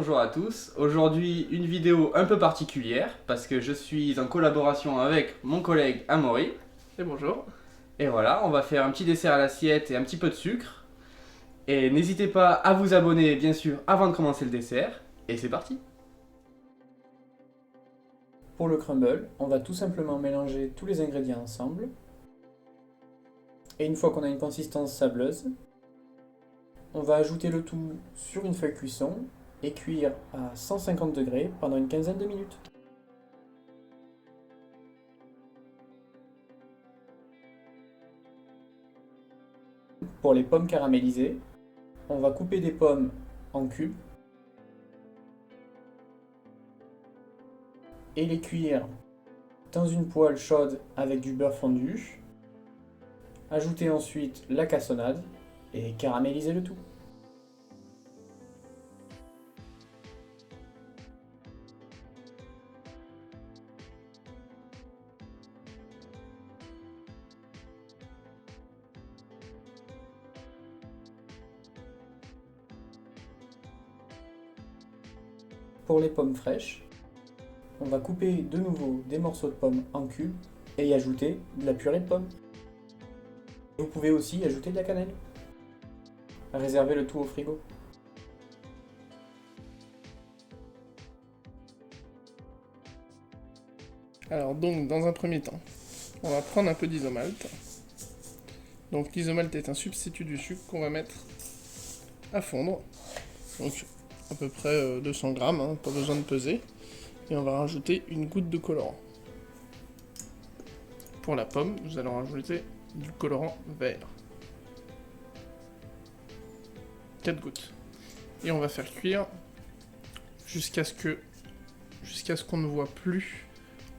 bonjour à tous. Aujourd'hui, une vidéo un peu particulière parce que je suis en collaboration avec mon collègue Amaury. Et bonjour. Et voilà, on va faire un petit dessert à l'assiette et un petit peu de sucre. Et n'hésitez pas à vous abonner, bien sûr, avant de commencer le dessert. Et c'est parti. Pour le crumble, on va tout simplement mélanger tous les ingrédients ensemble. Et une fois qu'on a une consistance sableuse, on va ajouter le tout sur une feuille cuisson et cuire à 150 degrés pendant une quinzaine de minutes. Pour les pommes caramélisées, on va couper des pommes en cubes et les cuire dans une poêle chaude avec du beurre fondu. Ajouter ensuite la cassonade et caraméliser le tout. Pour les pommes fraîches, on va couper de nouveau des morceaux de pommes en cubes et y ajouter de la purée de pommes. Vous pouvez aussi ajouter de la cannelle. Réservez le tout au frigo. Alors donc, dans un premier temps, on va prendre un peu d'isomalte. Donc l'isomalte est un substitut du sucre qu'on va mettre à fondre. Donc à peu près 200 grammes, hein, pas besoin de peser. Et on va rajouter une goutte de colorant. Pour la pomme, nous allons rajouter du colorant vert. 4 gouttes. Et on va faire cuire jusqu'à ce qu'on ne voit plus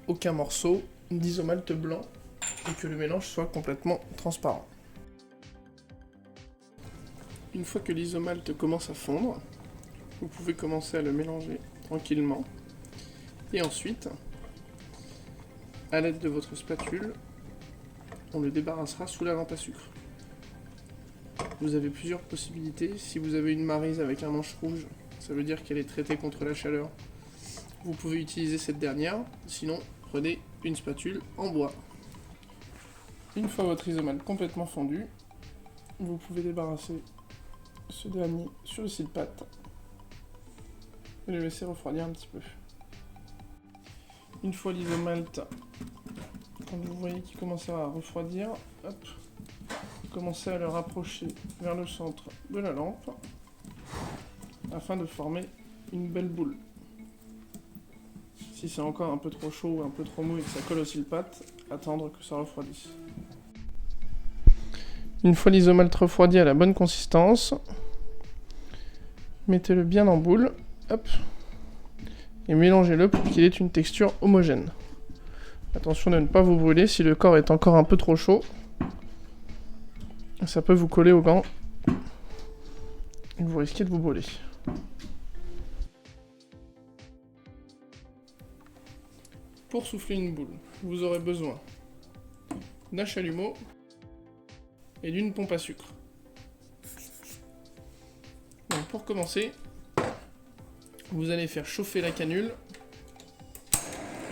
aucun morceau d'isomalte blanc et que le mélange soit complètement transparent. Une fois que l'isomalte commence à fondre, vous pouvez commencer à le mélanger tranquillement. Et ensuite, à l'aide de votre spatule, on le débarrassera sous la lampe à sucre. Vous avez plusieurs possibilités. Si vous avez une maryse avec un manche rouge, ça veut dire qu'elle est traitée contre la chaleur. Vous pouvez utiliser cette dernière, sinon prenez une spatule en bois. Une fois votre isomalte complètement fondu, vous pouvez débarrasser ce dernier sur le scie-de-pâte et le laisser refroidir un petit peu. Une fois l'isomalte, quand vous voyez qu'il commence à refroidir, hop, commencez à le rapprocher vers le centre de la lampe afin de former une belle boule. Si c'est encore un peu trop chaud ou un peu trop mou et que ça colle au scie-de-pâte, attendre que ça refroidisse. Une fois l'isomalte refroidi à la bonne consistance, mettez-le bien en boule, hop, et mélangez-le pour qu'il ait une texture homogène. Attention de ne pas vous brûler si le corps est encore un peu trop chaud. Ça peut vous coller aux gants et vous risquez de vous brûler. Pour souffler une boule, vous aurez besoin d'un chalumeau et d'une pompe à sucre. Donc pour commencer, vous allez faire chauffer la canule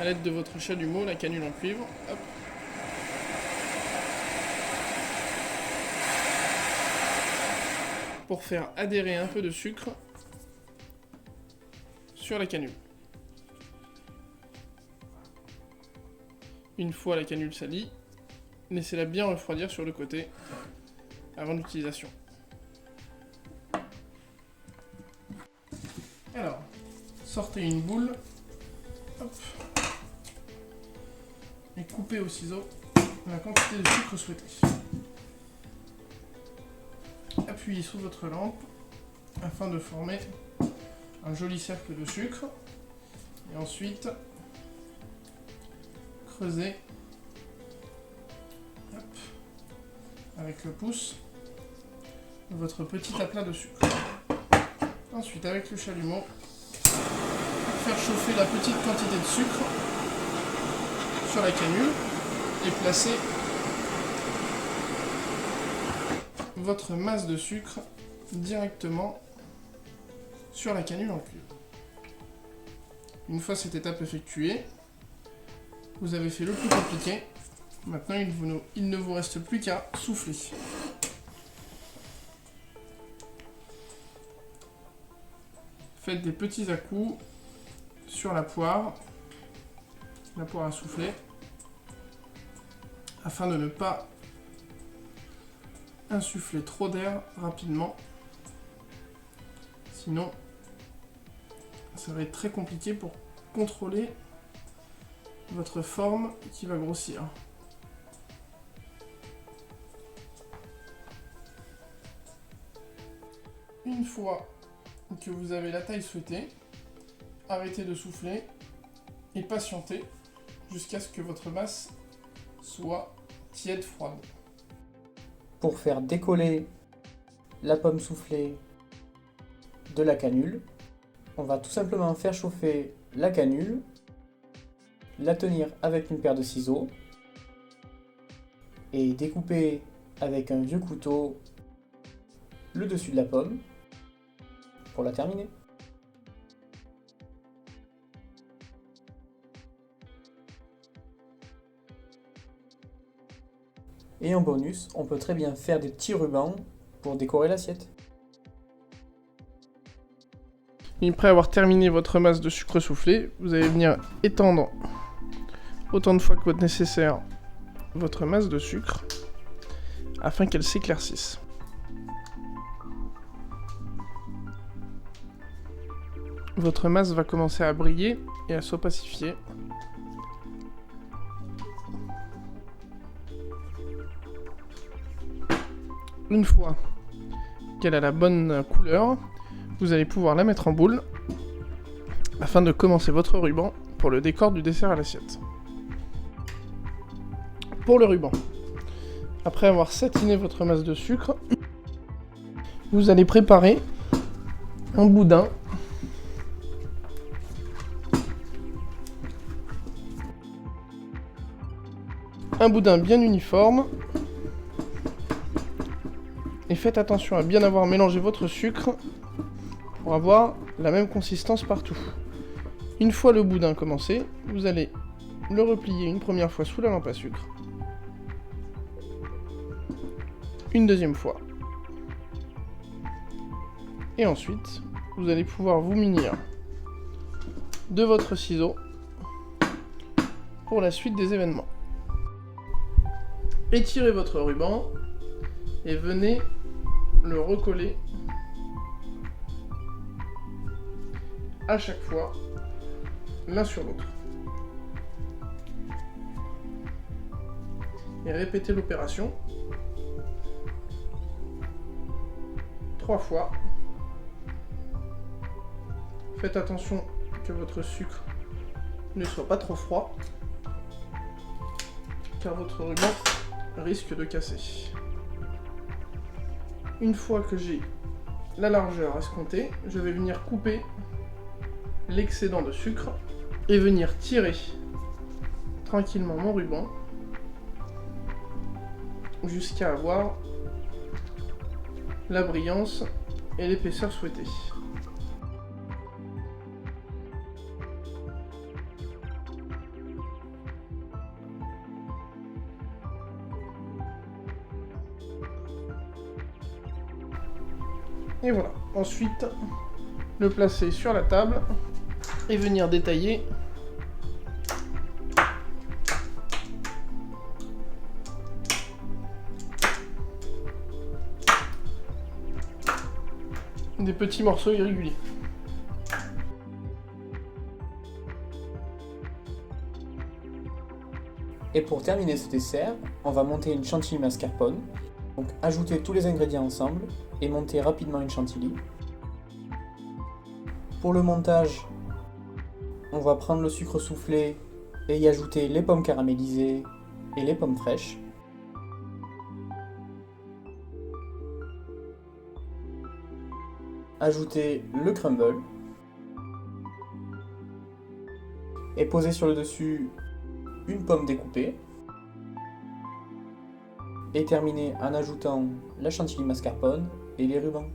à l'aide de votre chalumeau, la canule en cuivre. Hop. Pour faire adhérer un peu de sucre sur la canule. Une fois la canule salie, laissez-la bien refroidir sur le côté avant l'utilisation. Alors, sortez une boule, hop, et coupez au ciseau la quantité de sucre souhaitée. Appuyez sur votre lampe afin de former un joli cercle de sucre et ensuite creusez avec le pouce votre petit aplat de sucre. Ensuite, avec le chalumeau, faire chauffer la petite quantité de sucre sur la canule et placer votre masse de sucre directement sur la canule en cuivre. Une fois cette étape effectuée, vous avez fait le plus compliqué. Maintenant, il ne vous reste plus qu'à souffler. Faites des petits à-coups sur la poire à souffler, afin de ne pas insuffler trop d'air rapidement. Sinon, ça va être très compliqué pour contrôler votre forme qui va grossir. Une fois que vous avez la taille souhaitée, arrêtez de souffler et patientez jusqu'à ce que votre masse soit tiède froide. Pour faire décoller la pomme soufflée de la canule, on va tout simplement faire chauffer la canule, la tenir avec une paire de ciseaux et découper avec un vieux couteau le dessus de la pomme pour la terminer. Et en bonus, on peut très bien faire des petits rubans pour décorer l'assiette. Et après avoir terminé votre masse de sucre soufflé, vous allez venir étendre autant de fois que nécessaire votre masse de sucre afin qu'elle s'éclaircisse. Votre masse va commencer à briller et à s'opacifier. Une fois qu'elle a la bonne couleur, vous allez pouvoir la mettre en boule afin de commencer votre ruban pour le décor du dessert à l'assiette. Pour le ruban, après avoir satiné votre masse de sucre, vous allez préparer un boudin bien uniforme. Et faites attention à bien avoir mélangé votre sucre pour avoir la même consistance partout. Une fois le boudin commencé, vous allez le replier une première fois sous la lampe à sucre, une deuxième fois, et ensuite vous allez pouvoir vous munir de votre ciseau pour la suite des événements. Étirez votre ruban et venez le recoller à chaque fois l'un sur l'autre. Et répétez l'opération 3 fois. Faites attention que votre sucre ne soit pas trop froid, car votre ruban risque de casser. Une fois que j'ai la largeur escomptée, je vais venir couper l'excédent de sucre et venir tirer tranquillement mon ruban jusqu'à avoir la brillance et l'épaisseur souhaitée. Et voilà, ensuite le placer sur la table et venir détailler des petits morceaux irréguliers. Et pour terminer ce dessert, on va monter une chantilly mascarpone. Donc ajouter tous les ingrédients ensemble et monter rapidement une chantilly. Pour le montage, on va prendre le sucre soufflé et y ajouter les pommes caramélisées et les pommes fraîches. Ajouter le crumble et poser sur le dessus une pomme découpée. Et terminer en ajoutant la chantilly mascarpone et les rubans.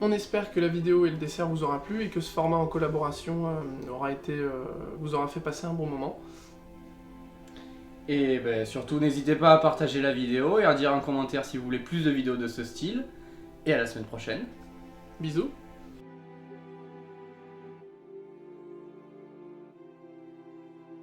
On espère que la vidéo et le dessert vous aura plu et que ce format en collaboration vous aura fait passer un bon moment. Et ben, surtout, n'hésitez pas à partager la vidéo et à dire en commentaire si vous voulez plus de vidéos de ce style. Et à la semaine prochaine. Bisous.